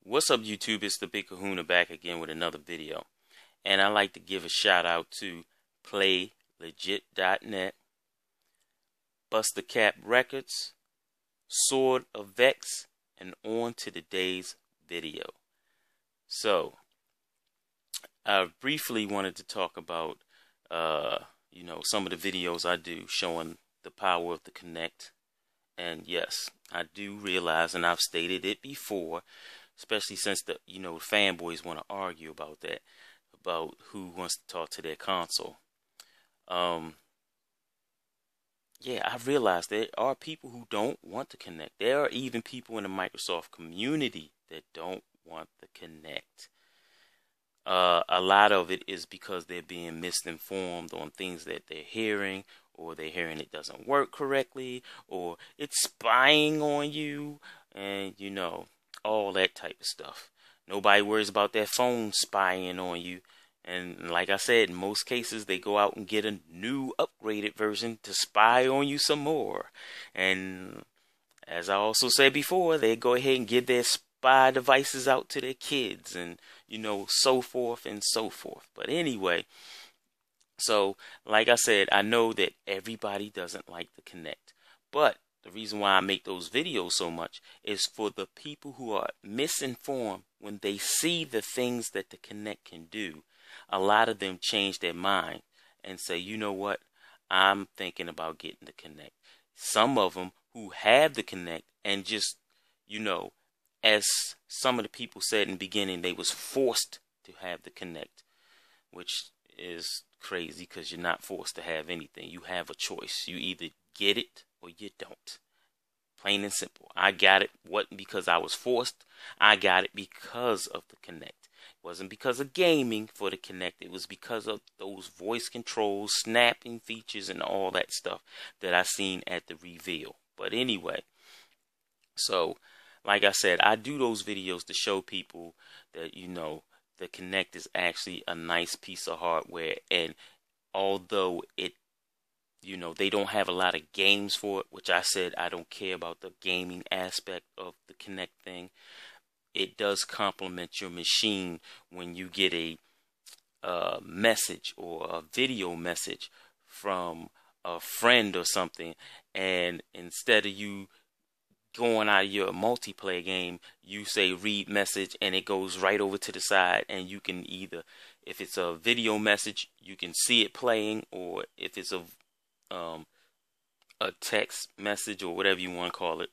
What's up, YouTube? It's the Big Kahuna back again with another video. And I'd like to give a shout out to PlayLegit.net, Buster Cap Records, Sword of Vex, and on to today's video. So, I briefly wanted to talk about, some of the videos I do showing the power of the Kinect. And yes, I do realize, and I've stated it before, especially since the fanboys want to argue about that, about who wants to talk to their console. Yeah, I've realized there are people who don't want to Kinect. There are even people in the Microsoft community that don't want the Kinect. A lot of it is because they're being misinformed on things that they're hearing, or they're hearing it doesn't work correctly, or it's spying on you, and all that type of stuff. Nobody worries about their phone spying on you. And like I said, in most cases, they go out and get a new upgraded version to spy on you some more. And as I also said before, they go ahead and give their spy devices out to their kids and, so forth and so forth. But anyway, so like I said, I know that everybody doesn't like the Kinect. But the reason why I make those videos so much is for the people who are misinformed. When they see the things that the Kinect can do, a lot of them change their mind and say, you know what, I'm thinking about getting the Kinect. Some of them who have the Kinect and just, as some of the people said in the beginning, they was forced to have the Kinect, which is crazy because you're not forced to have anything. You have a choice. You either get it or you don't. Plain and simple. I got it wasn't because I was forced. I got it because of the Kinect. It wasn't because of gaming for the Kinect. It was because of those voice controls, snapping features, and all that stuff that I seen at the reveal. But anyway, so like I said, I do those videos to show people that the Kinect is actually a nice piece of hardware, and although it they don't have a lot of games for it, which I said I don't care about the gaming aspect of the Kinect thing. It does complement your machine when you get a message or a video message from a friend or something, and instead of you going out of your multiplayer game, you say read message, and it goes right over to the side, and you can either, if it's a video message, you can see it playing, or if it's a text message or whatever you want to call it,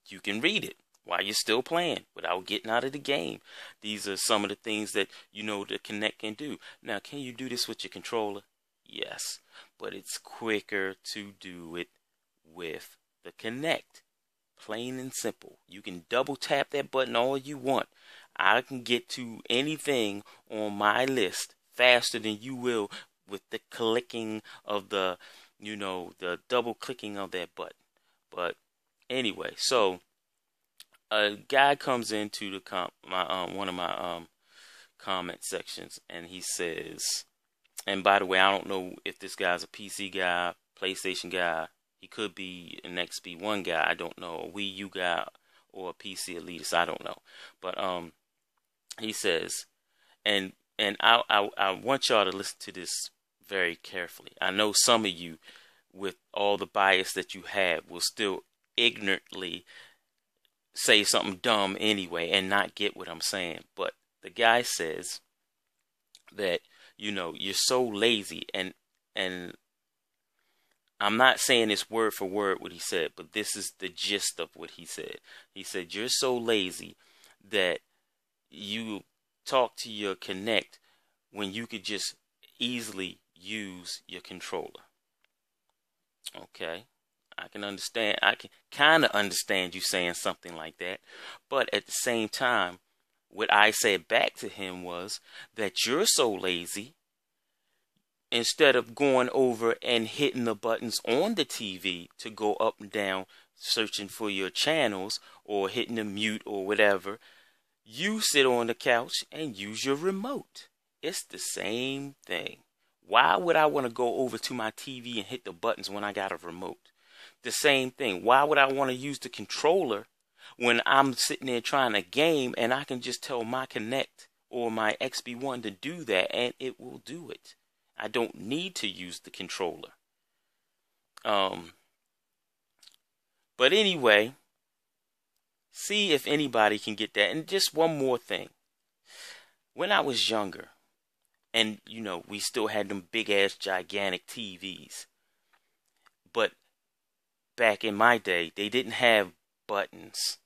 you can read it while you're still playing without getting out of the game. These are some of the things that the Kinect can do. Now, can you do this with your controller? Yes, but it's quicker to do it with the Kinect. Plain and simple. You can double tap that button all you want. I can get to anything on my list faster than you will with the clicking of the double clicking of that button. But anyway, so a guy comes into the one of my comment sections, and he says, and by the way, I don't know if this guy's a PC guy, PlayStation guy. He could be an XB1 guy. I don't know, a Wii U guy or a PC elitist. I don't know. But he says, and I want y'all to listen to this very carefully. I know some of you, with all the bias that you have, will still ignorantly say something dumb anyway and not get what I'm saying. But the guy says that you're so lazy, and I'm not saying this word for word what he said, but this is the gist of what he said. He said, you're so lazy that you talk to your Kinect when you could just easily use your controller. Okay, I can understand. I can kind of understand you saying something like that. But at the same time, what I said back to him was that you're so lazy, instead of going over and hitting the buttons on the TV to go up and down searching for your channels or hitting the mute or whatever, you sit on the couch and use your remote. It's the same thing. Why would I want to go over to my TV and hit the buttons when I got a remote? The same thing. Why would I want to use the controller when I'm sitting there trying to game, and I can just tell my Kinect or my XB1 to do that, and it will do it. I don't need to use the controller. But anyway, see if anybody can get that. And just one more thing. When I was younger, and we still had them big ass gigantic TVs, but back in my day, they didn't have buttons.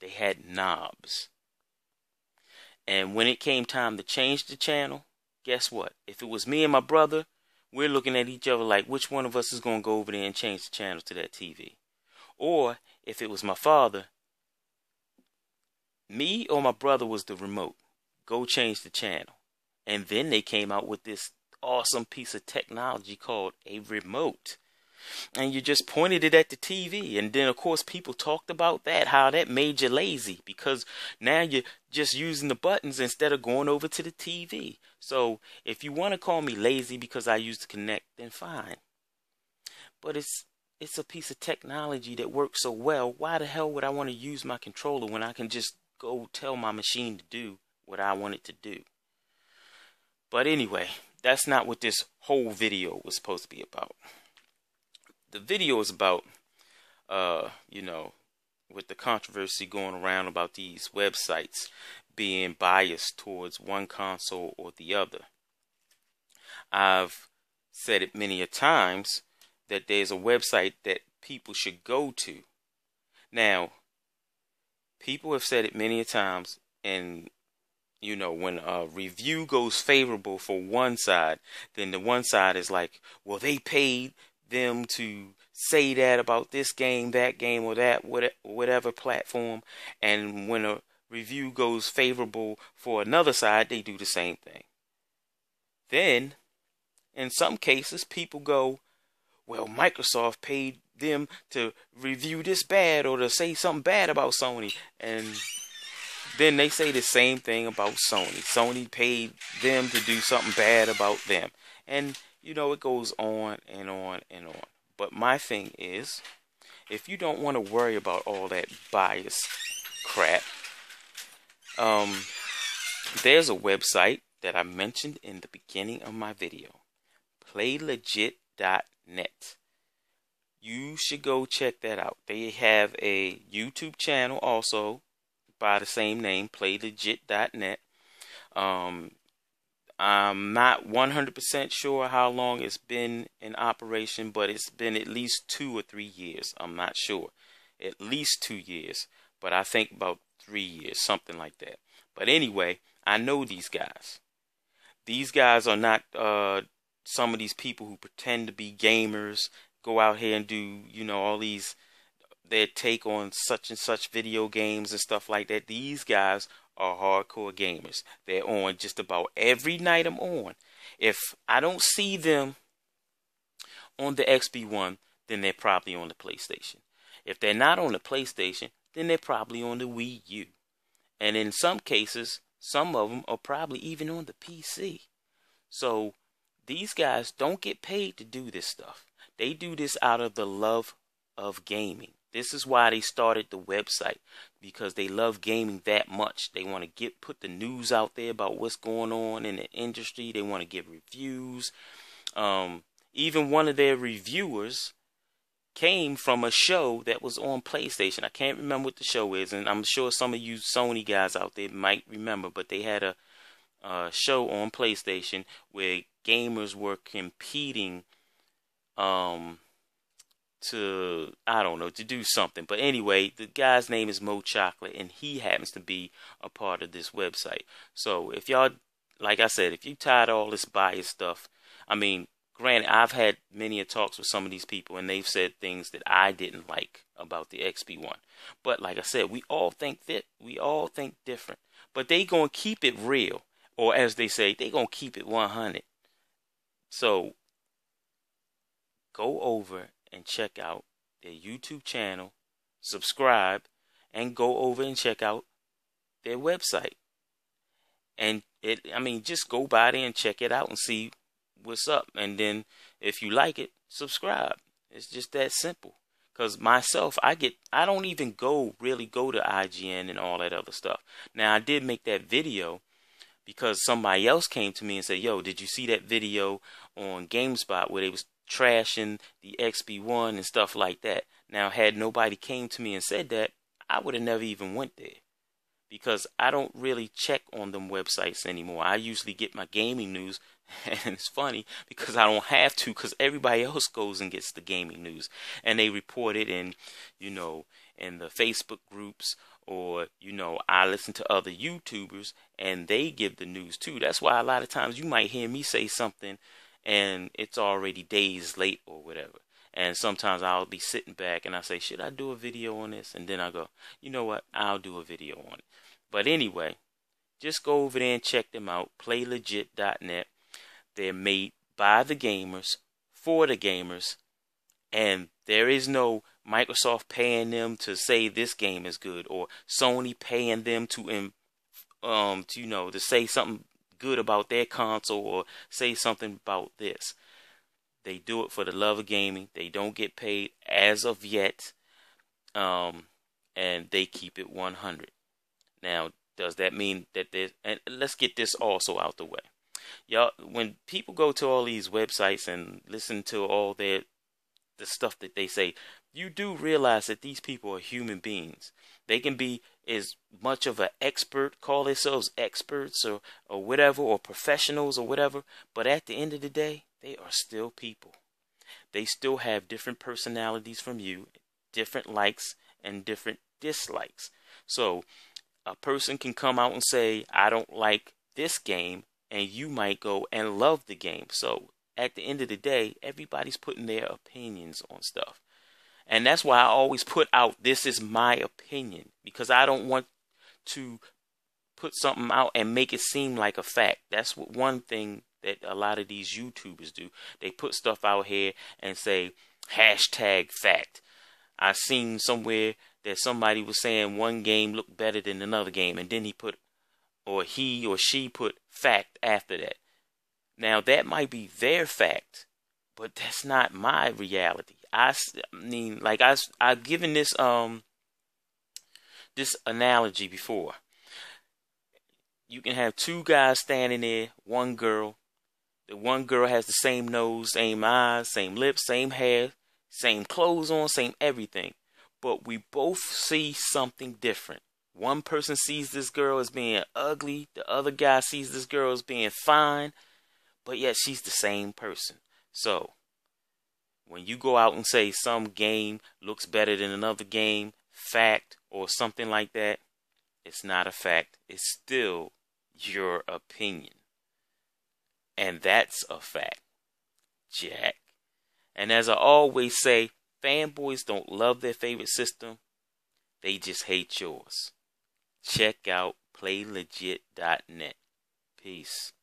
They had knobs. And when it came time to change the channel, guess what? If it was me and my brother, we're looking at each other like, which one of us is going to go over there and change the channel to that TV? Or if it was my father, me or my brother was the remote. Go change the channel. And then they came out with this awesome piece of technology called a remote. And you just pointed it at the TV. And then, of course, people talked about that, how that made you lazy. Because now you're just using the buttons instead of going over to the TV. So if you want to call me lazy because I use the Kinect, then fine. But it's a piece of technology that works so well. Why the hell would I want to use my controller when I can just go tell my machine to do what I want it to do? But anyway, that's not what this whole video was supposed to be about. The video is about, with the controversy going around about these websites being biased towards one console or the other. I've said it many a times that there's a website that people should go to. Now, people have said it many a times, and when a review goes favorable for one side, then the one side is like, well, they paid them to say that about this game, that game, or that whatever platform. And when a review goes favorable for another side, they do the same thing. Then, in some cases, people go, well, Microsoft paid them to review this bad or to say something bad about Sony. And then they say the same thing about Sony. Sony paid them to do something bad about them. And, it goes on and on and on. But my thing is, if you don't want to worry about all that bias crap, there's a website that I mentioned in the beginning of my video. PlayLegit.net. You should go check that out. They have a YouTube channel also by the same name, PlayLegit.net. I'm not 100% sure how long it's been in operation, but it's been at least 2 or 3 years. I'm not sure. At least 2 years, but I think about 3 years, something like that. But anyway, I know these guys. These guys are not some of these people who pretend to be gamers, go out here and do, all these, their take on such and such video games and stuff like that. These guys are hardcore gamers. They're on just about every night I'm on. If I don't see them on the XB1, then they're probably on the PlayStation. If they're not on the PlayStation, then they're probably on the Wii U. And in some cases, some of them are probably even on the PC. So these guys don't get paid to do this stuff. They do this out of the love of gaming. This is why they started the website, because they love gaming that much. They want to put the news out there about what's going on in the industry. They want to give reviews. Even one of their reviewers came from a show that was on PlayStation. I can't remember what the show is, and I'm sure some of you Sony guys out there might remember, but they had a show on PlayStation where gamers were competing to do something. But anyway, the guy's name is Mo Chocolate, and he happens to be a part of this website. So if y'all, like I said, if you tired of all this bias stuff, I mean, granted, I've had many talks with some of these people, and they've said things that I didn't like about the XB1. But like I said, we all think different. But they gonna keep it real, or as they say, they gonna keep it 100. So go over and check out their YouTube channel, subscribe, and go over and check out their website. And just go by there and check it out and see what's up. And then if you like it, subscribe. It's just that simple. Because myself, I don't even really go to IGN and all that other stuff. Now, I did make that video because somebody else came to me and said, yo, did you see that video on GameSpot where they was trashing the XB1 and stuff like that? Now, had nobody came to me and said that, I would have never even went there. Because I don't really check on them websites anymore. I usually get my gaming news, and it's funny because I don't have to, because everybody else goes and gets the gaming news, and they report it in, in the Facebook groups, or I listen to other YouTubers, and they give the news too. That's why a lot of times you might hear me say something, and it's already days late or whatever. And sometimes I'll be sitting back and I say, should I do a video on this? And then I go, you know what? I'll do a video on it. But anyway, just go over there and check them out. PlayLegit.net. They're made by the gamers, for the gamers. And there is no Microsoft paying them to say this game is good, or Sony paying them to to say something good about their console, or say something about this. They do it for the love of gaming. They don't get paid as of yet. And they keep it 100. Now, does that mean that there's... And let's get this also out the way. Y'all, when people go to all these websites and listen to all the stuff that they say, you do realize that these people are human beings. They can be as much of an expert, call themselves experts or whatever, or professionals or whatever, but at the end of the day, they are still people. They still have different personalities from you, different likes and different dislikes. So a person can come out and say, I don't like this game, and you might go and love the game. So at the end of the day, everybody's putting their opinions on stuff. And that's why I always put out, this is my opinion, because I don't want to put something out and make it seem like a fact. That's one thing that a lot of these YouTubers do. They put stuff out here and say, hashtag fact. I seen somewhere that somebody was saying one game looked better than another game, and then he or she put fact after that. Now, that might be their fact, but that's not my reality. I mean, like I've given this this analogy before. You can have two guys standing there, one girl. The one girl has the same nose, same eyes, same lips, same hair, same clothes on, same everything. But we both see something different. One person sees this girl as being ugly. The other guy sees this girl as being fine. But yet she's the same person. So, when you go out and say some game looks better than another game, fact, or something like that, it's not a fact. It's still your opinion. And that's a fact, Jack. And as I always say, fanboys don't love their favorite system. They just hate yours. Check out PlayLegit.net. Peace.